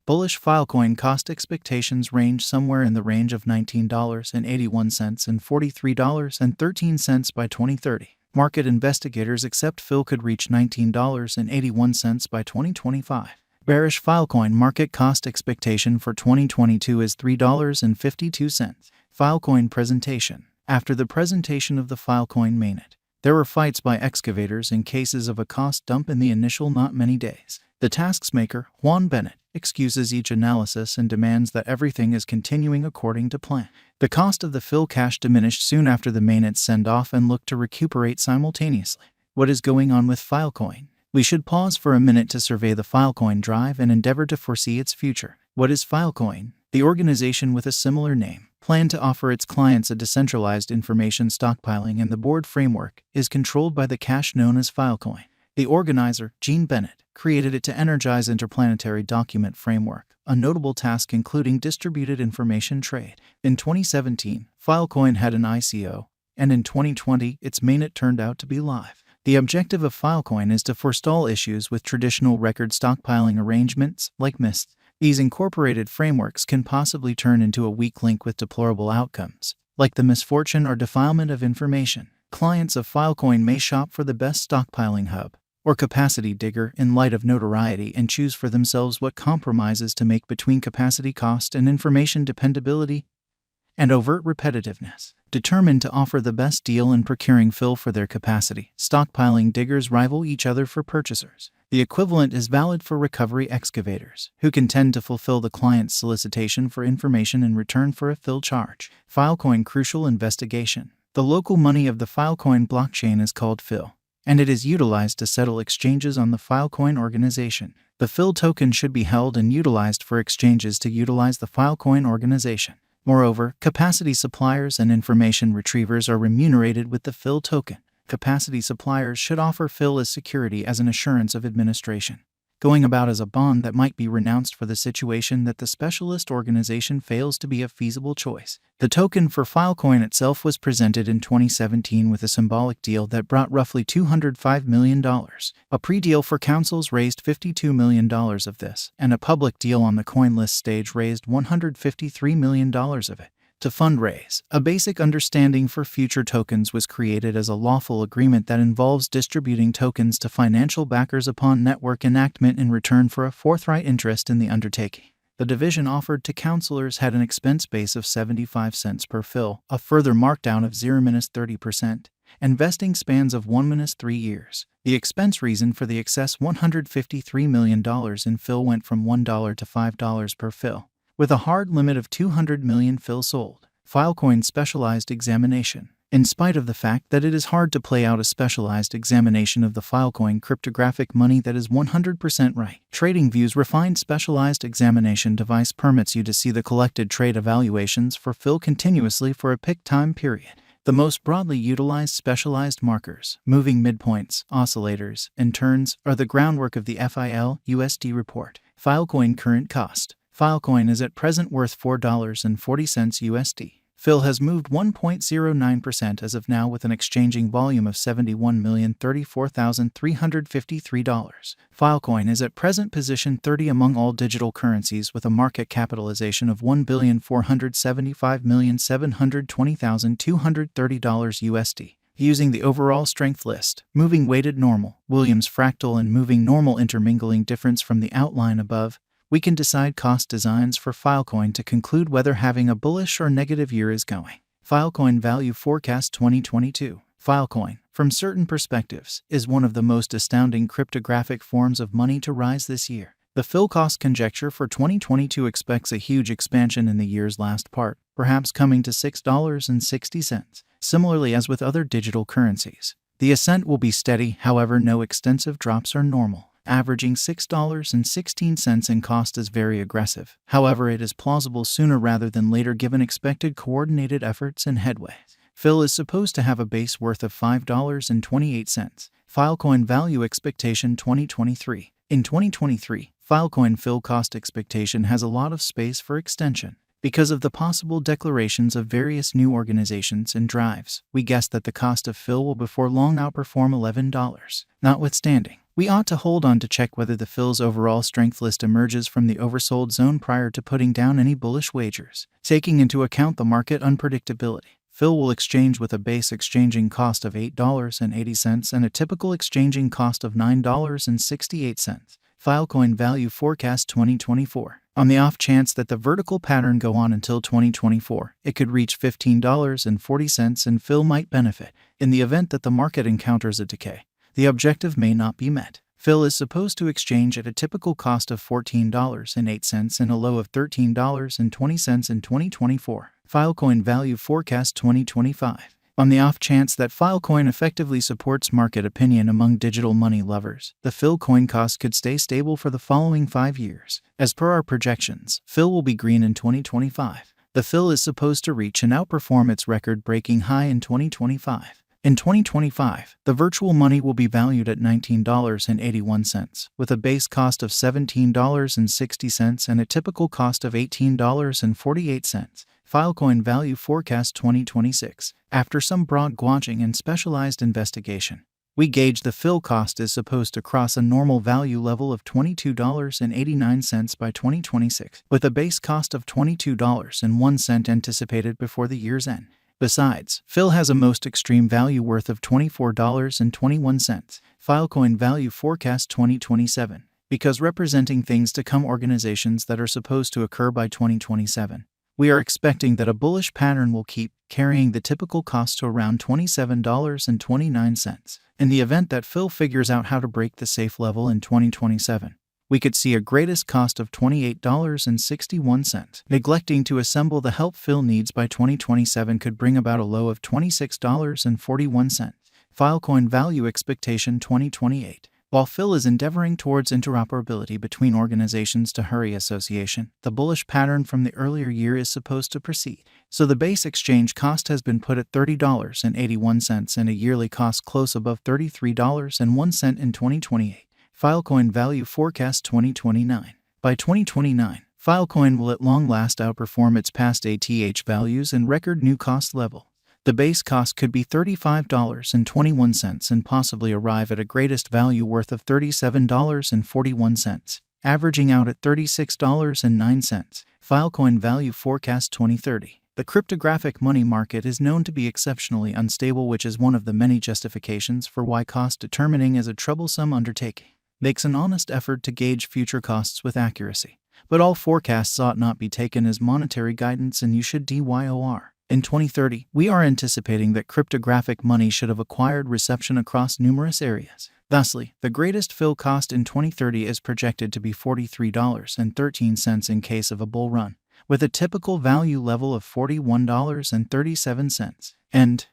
Bullish Filecoin cost expectations range somewhere in the range of $19.81 and $43.13 by 2030. Market investigators accept Fil could reach $19.81 by 2025. Bearish Filecoin market cost expectation for 2022 is $3.52. Filecoin presentation. After the presentation of the Filecoin mainnet, there were fights by excavators in cases of a cost dump in the initial not many days. The task's maker, Juan Bennett, excuses each analysis and demands that everything is continuing according to plan. The cost of the Fil cash diminished soon after the mainnet send-off and looked to recuperate simultaneously. What is going on with Filecoin? We should pause for a minute to survey the Filecoin drive and endeavor to foresee its future. What is Filecoin? The organization with a similar name planned to offer its clients a decentralized information stockpiling, and the board framework is controlled by the cash known as Filecoin. The organizer, Gene Bennett, created it to energize interplanetary document framework, a notable task including distributed information trade. In 2017, Filecoin had an ICO, and in 2020, its mainnet turned out to be live. The objective of Filecoin is to forestall issues with traditional record stockpiling arrangements, like MIST. These incorporated frameworks can possibly turn into a weak link with deplorable outcomes, like the misfortune or defilement of information. Clients of Filecoin may shop for the best stockpiling hub or capacity digger in light of notoriety and choose for themselves what compromises to make between capacity cost and information dependability and overt repetitiveness. Determined to offer the best deal in procuring Fil for their capacity, stockpiling diggers rival each other for purchasers. The equivalent is valid for recovery excavators, who can tend to fulfill the client's solicitation for information in return for a Fil charge. Filecoin crucial investigation. The local money of the Filecoin blockchain is called Fil, and it is utilized to settle exchanges on the Filecoin organization. The Fil token should be held and utilized for exchanges to utilize the Filecoin organization. Moreover, capacity suppliers and information retrievers are remunerated with the Fil token. Capacity suppliers should offer Fil as security as an assurance of administration, going about as a bond that might be renounced for the situation that the specialist organization fails to be a feasible choice. The token for Filecoin itself was presented in 2017 with a symbolic deal that brought roughly $205 million. A pre-deal for councils raised $52 million of this, and a public deal on the CoinList stage raised $153 million of it. To fundraise, a basic understanding for future tokens was created as a lawful agreement that involves distributing tokens to financial backers upon network enactment in return for a forthright interest in the undertaking. The division offered to councilors had an expense base of 75 cents per Fil, a further markdown of 0-30%, and vesting spans of 1-3 years. The expense reason for the excess $153 million in Fil went from $1 to $5 per Fil, with a hard limit of 200 million Fil sold. Filecoin specialized examination. In spite of the fact that it is hard to play out a specialized examination of the Filecoin cryptographic money that is 100% right, TradingView's refined specialized examination device permits you to see the collected trade evaluations for Fil continuously for a pick time period. The most broadly utilized specialized markers, moving midpoints, oscillators, and turns, are the groundwork of the FIL-USD report. Filecoin current cost. Filecoin is at present worth $4.40 USD. Fil has moved 1.09% as of now with an exchanging volume of $71,034,353. Filecoin is at present position 30 among all digital currencies with a market capitalization of $1,475,720,230 USD. Using the overall strength list, moving weighted normal, Williams fractal and moving normal intermingling difference from the outline above, we can decide cost designs for Filecoin to conclude whether having a bullish or negative year is going. Filecoin Value Forecast 2022. Filecoin, from certain perspectives, is one of the most astounding cryptographic forms of money to rise this year. The Fil cost conjecture for 2022 expects a huge expansion in the year's last part, perhaps coming to $6.60. Similarly as with other digital currencies, the ascent will be steady, however no extensive drops are normal. Averaging $6.16 in cost is very aggressive. However, it is plausible sooner rather than later given expected coordinated efforts and headway. Fil is supposed to have a base worth of $5.28. Filecoin Value Expectation 2023. In 2023, Filecoin Fil cost expectation has a lot of space for extension. Because of the possible declarations of various new organizations and drives, we guess that the cost of Fil will before long outperform $11. Notwithstanding, We ought to hold on to check whether the Phil's overall strength list emerges from the oversold zone prior to putting down any bullish wagers. Taking into account the market unpredictability, Phil will exchange with a base exchanging cost of $8.80 and a typical exchanging cost of $9.68. Filecoin Value Forecast 2024. On the off chance that the vertical pattern go on until 2024, it could reach $15.40 and Phil might benefit. In the event that the market encounters a decay, the objective may not be met. Phil is supposed to exchange at a typical cost of $14.08 and a low of $13.20 in 2024. Filecoin Value Forecast 2025. On the off chance that Filecoin effectively supports market opinion among digital money lovers, the Phil coin cost could stay stable for the following 5 years. As per our projections, Phil will be green in 2025. The Phil is supposed to reach and outperform its record-breaking high in 2025. In 2025, the virtual money will be valued at $19.81, with a base cost of $17.60 and a typical cost of $18.48. Filecoin Value Forecast 2026. After some broad gauging and specialized investigation, we gauge the Phil cost is supposed to cross a normal value level of $22.89 by 2026, with a base cost of $22.01 anticipated before the year's end. Besides, Phil has a most extreme value worth of $24.21. Filecoin Value Forecast 2027. Because representing things to come, organizations that are supposed to occur by 2027. We are expecting that a bullish pattern will keep carrying the typical cost to around $27.29. In the event that Phil figures out how to break the safe level in 2027, we could see a greatest cost of $28.61. Neglecting to assemble the help Phil needs by 2027 could bring about a low of $26.41. Filecoin Value Expectation 2028. While Phil is endeavoring towards interoperability between organizations to hurry association, the bullish pattern from the earlier year is supposed to proceed. So the base exchange cost has been put at $30.81 and a yearly cost close above $33.01 in 2028. Filecoin Value Forecast 2029. By 2029, Filecoin will at long last outperform its past ATH values and record new cost level. The base cost could be $35.21 and possibly arrive at a greatest value worth of $37.41, averaging out at $36.09. Filecoin Value Forecast 2030. The cryptographic money market is known to be exceptionally unstable, which is one of the many justifications for why cost determining is a troublesome undertaking. Makes an honest effort to gauge future costs with accuracy. But all forecasts ought not be taken as monetary guidance, and you should DYOR. In 2030, we are anticipating that cryptographic money should have acquired reception across numerous areas. Thusly, the greatest Phil cost in 2030 is projected to be $43.13 in case of a bull run, with a typical value level of $41.37. End.